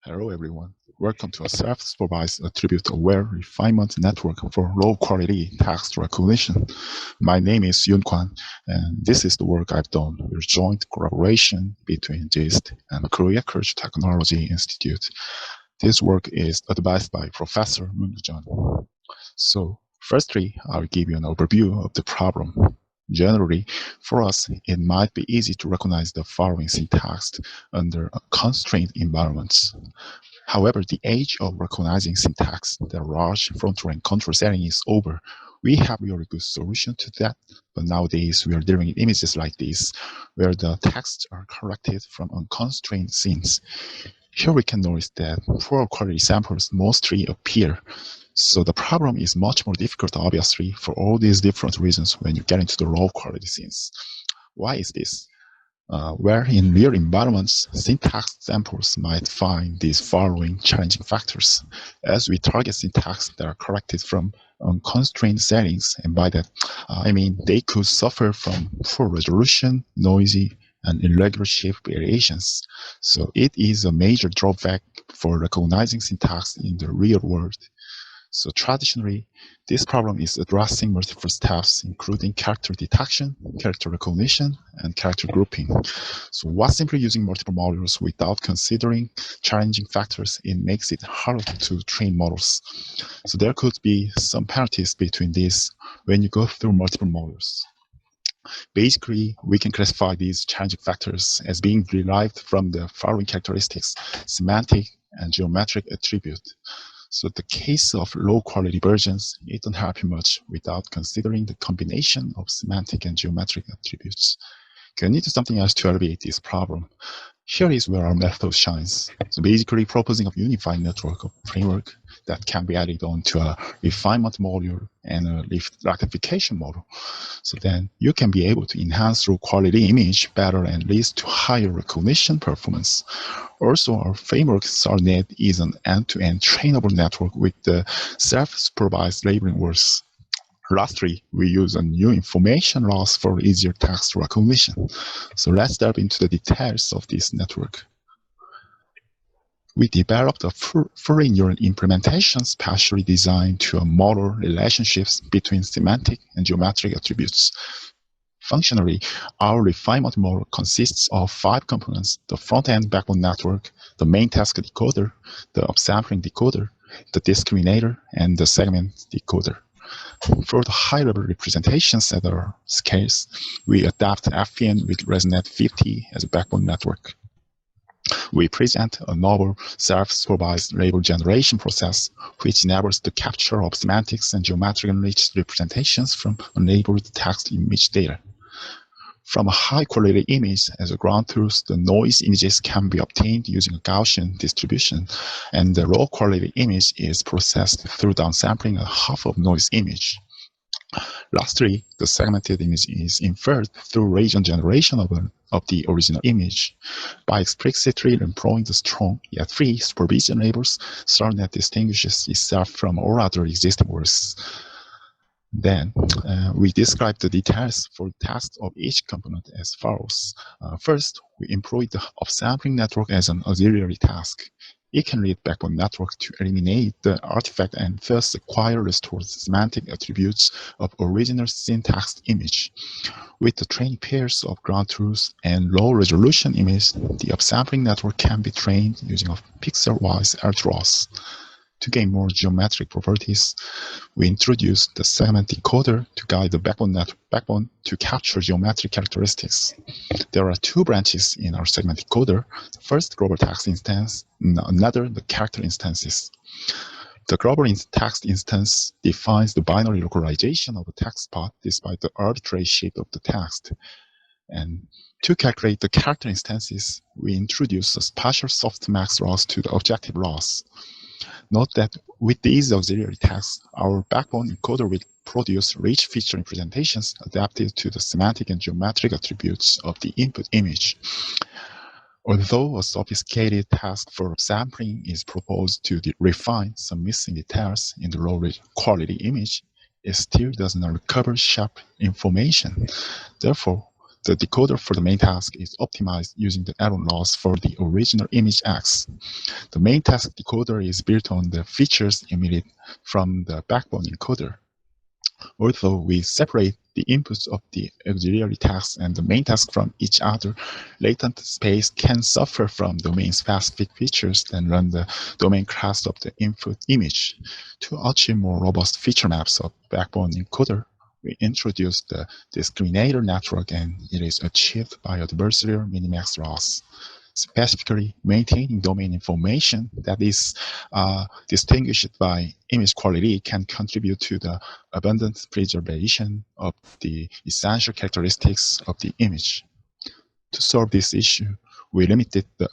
Hello everyone. Welcome to a self-supervised attribute-aware refinement network for low-quality text recognition. My name is Yun Kwan, and this is the work I've done with joint collaboration between GIST and Korea Culture Technology Institute. This work is advised by Professor Moon Jun. So, firstly, I'll give you an overview of the problem. Generally, for us, it might be easy to recognize the following syntax under constrained environments. However, the age of recognizing syntax, the large frontal and control setting is over. We have a really good solution to that, but nowadays we are dealing with images like this, where the texts are corrected from unconstrained scenes. Here we can notice that poor quality samples mostly appear. So the problem is much more difficult, obviously, for all these different reasons when you get into the low quality scenes. Why is this? Where in real environments, syntax samples might find these following challenging factors. As we target syntax that are corrected from unconstrained settings, and by that, I mean they could suffer from poor resolution, noisy, and irregular shape variations. So it is a major drawback for recognizing syntax in the real world. So traditionally, this problem is addressing multiple steps, including character detection, character recognition, and character grouping. So while simply using multiple modules without considering challenging factors, it makes it harder to train models. So there could be some penalties between these when you go through multiple modules. Basically, we can classify these challenging factors as being derived from the following characteristics: semantic and geometric attribute. So the case of low-quality versions, it don't help you much without considering the combination of semantic and geometric attributes. You need to do something else to alleviate this problem. Here is where our method shines. So basically proposing a unified network of framework that can be added onto a refinement module and a rectification module. So then you can be able to enhance low quality image better and leads to higher recognition performance. Also, our framework SAAR-Net is an end-to-end trainable network with the self-supervised labeling works. Lastly, we use a new information loss for easier text recognition. So let's delve into the details of this network. We developed a fully neural implementation specially designed to model relationships between semantic and geometric attributes. Functionally, our refinement model consists of 5 components: the front-end backbone network, the main task decoder, the upsampling decoder, the discriminator, and the segment decoder. For the high-level representations that are scarce, we adapt FEN with ResNet 50 as a backbone network. We present a novel self-supervised label generation process, which enables the capture of semantics and geometric-enriched representations from unlabeled text image data. From a high-quality image as a ground truth, the noise images can be obtained using a Gaussian distribution, and the low-quality image is processed through downsampling a half of noise image. Lastly, the segmented image is inferred through region generation of the original image. By explicitly employing the strong yet free supervision labels, SAAR-Net distinguishes itself from all other existing works. Then we describe the details for the tasks of each component as follows. First, we employ the upsampling network as an auxiliary task. It can read backbone network to eliminate the artifact and thus acquire restored semantic attributes of original syntax image. With the training pairs of ground truth and low resolution image, the upsampling network can be trained using a pixel-wise LTROS. To gain more geometric properties, we introduce the segment decoder to guide the backbone to capture geometric characteristics. There are 2 branches in our segment decoder. The first, global text instance, and another, the character instances. The global text instance defines the binary localization of the text path despite the arbitrary shape of the text. And to calculate the character instances, we introduce a special softmax loss to the objective loss. Note that with these auxiliary tasks, our backbone encoder will produce rich feature representations adapted to the semantic and geometric attributes of the input image. Although a sophisticated task for sampling is proposed to refine some missing details in the low quality image, it still does not recover sharp information. Therefore, The decoder for the main task is optimized using the error loss for the original image X. The main task decoder is built on the features emitted from the backbone encoder. Although we separate the inputs of the auxiliary task and the main task from each other, latent space can suffer from domain-specific features that run the domain class of the input image. To achieve more robust feature maps of backbone encoder, we introduce the discriminator network, and it is achieved by adversarial minimax loss. Specifically, maintaining domain information that is distinguished by image quality can contribute to the abundant preservation of the essential characteristics of the image. To solve this issue, we limit the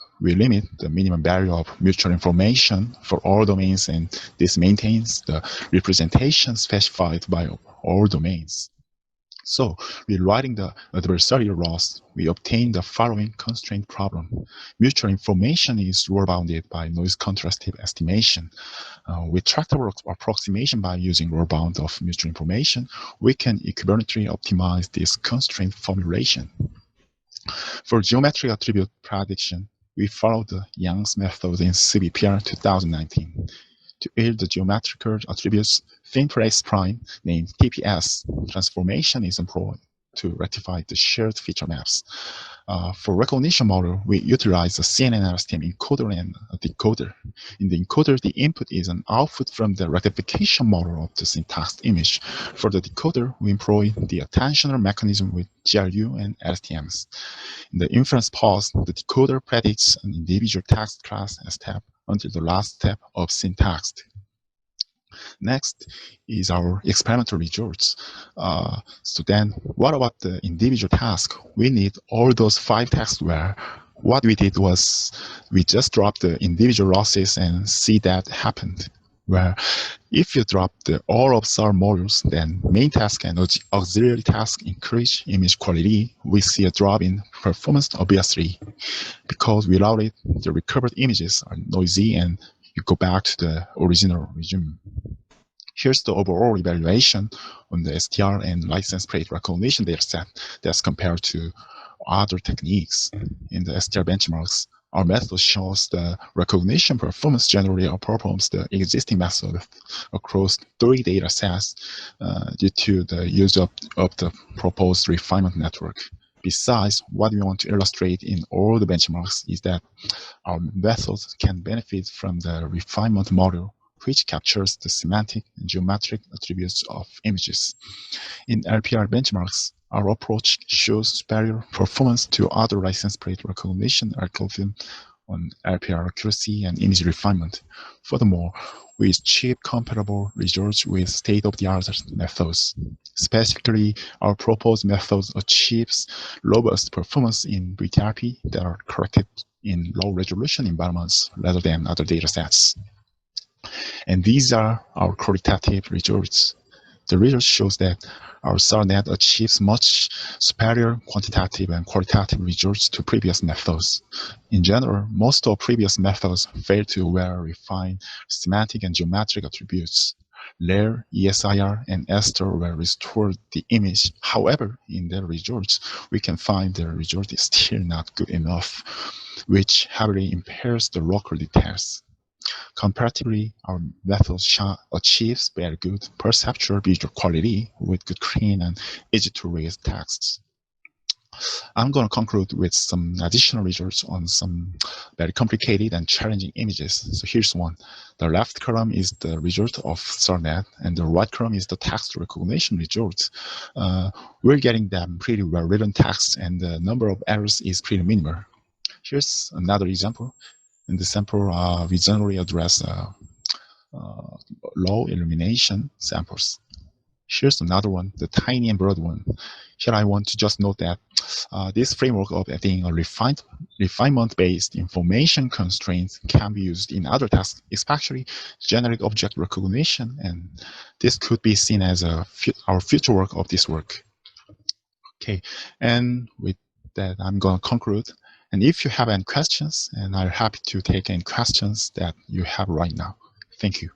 minimum value of mutual information for all domains, and this maintains the representation specified by all domains. So, rewriting the adversarial loss, we obtain the following constraint problem. Mutual information is rule-bounded by noise contrastive estimation. With tractable approximation by using rule bound of mutual information, we can equivalently optimize this constraint formulation. For geometric attribute prediction, we follow the Young's method in CBPR 2019. To yield the geometrical attributes thin place prime named TPS, transformation is employed to rectify the shared feature maps. For recognition model, we utilize the CNN RSTM encoder and a decoder. In the encoder, the input is an output from the rectification model of the syntax image. For the decoder, we employ the attentional mechanism with GRU and RSTMs. In the inference pause, the decoder predicts an individual text class step until the last step of syntax. Next is our experimental results. So then, what about the individual task? We need all those 5 tasks where what we did was we just dropped the individual losses and see that happened. Where if you drop all of SAAR modules, then main task and auxiliary task increase image quality. We see a drop in performance, obviously, because without it, the recovered images are noisy and you go back to the original regime. Here's the overall evaluation on the STR and license plate recognition dataset that's compared to other techniques. In the STR benchmarks, our method shows the recognition performance generally outperforms the existing method across 3 data sets due to the use of the proposed refinement network. Besides, what we want to illustrate in all the benchmarks is that our method can benefit from the refinement model, which captures the semantic and geometric attributes of images. In LPR benchmarks, our approach shows superior performance to other license plate recognition algorithms on LPR accuracy and image refinement. Furthermore, we achieve comparable results with state-of-the-art methods. Specifically, our proposed method achieves robust performance in VTRP that are corrected in low-resolution environments rather than other datasets. And these are our qualitative results. The result shows that our SAAR-Net achieves much superior quantitative and qualitative results to previous methods. In general, most of previous methods fail to well refine semantic and geometric attributes. Layer, ESIR, and Ester will restore the image. However, in their results, we can find the result is still not good enough, which heavily impairs the local details. Comparatively, our method achieves very good perceptual visual quality with good clean and easy-to-read texts. I'm going to conclude with some additional results on some very complicated and challenging images. So here's one. The left column is the result of SAAR-Net, and the right column is the text recognition results. We're getting them pretty well-written text, and the number of errors is pretty minimal. Here's another example. In the sample, we generally address low illumination samples. Here's another one, the tiny and broad one. Here I want to just note that this framework of adding a refinement-based information constraints can be used in other tasks, especially generic object recognition, and this could be seen as our future work of this work. Okay, and with that, I'm going to conclude. And if you have any questions, and I'm happy to take any questions that you have right now. Thank you.